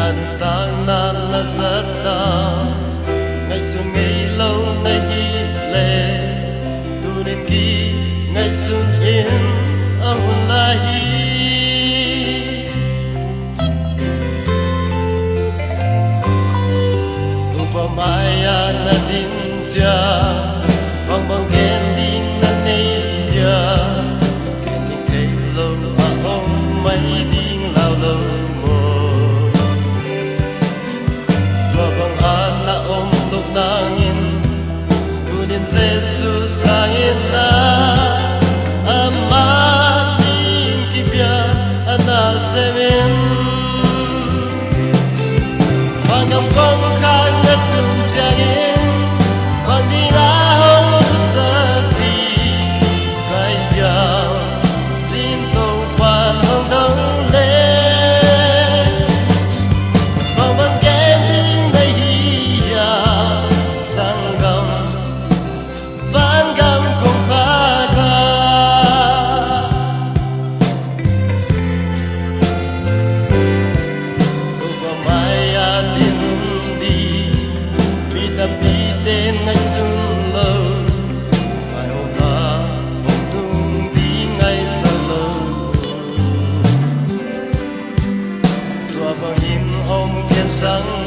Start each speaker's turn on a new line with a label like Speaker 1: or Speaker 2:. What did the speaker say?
Speaker 1: An tang na nazata Ngay sun ngay lâu nay hi lệ Tu nên ki ngay sun in ahun lahi Upamaya na din dya Bang bang gen din na nay dya Gen din kay lâu ahong may ding lao lâu Nangin Tunin Jesus angin la Amatin kibya anak semin Pangampang kagat kunjangin Pandingahong sakti Kaya Sintong panong dong le Pamanggending na hiya Bitin ngay sun lâu Ai hô la Hông tung đi ngay sa lâu Tua bằng nhìn hông thiên sáng